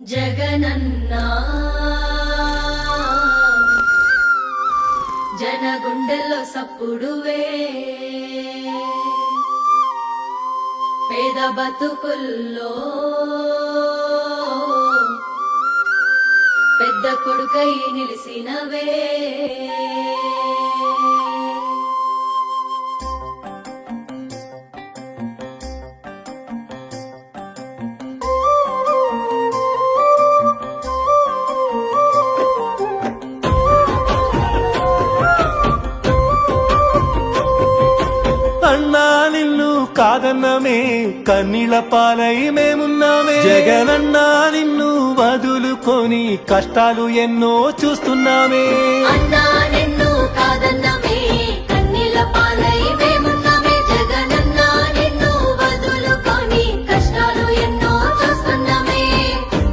జగనన్నా జనగుండెల్లో సప్పుడువే పేద బతుకుల్లో పెద్ద కొడుకై నిలిసినవే అన్నా నిన్ను కాదన్నమే కన్నీళ్ళ పాలై మేమున్నామే జగనన్నా నిన్ను వదులుకొని కష్టాలు ఎన్నో చూస్తున్నామే అన్నా నిన్ను కాదన్నా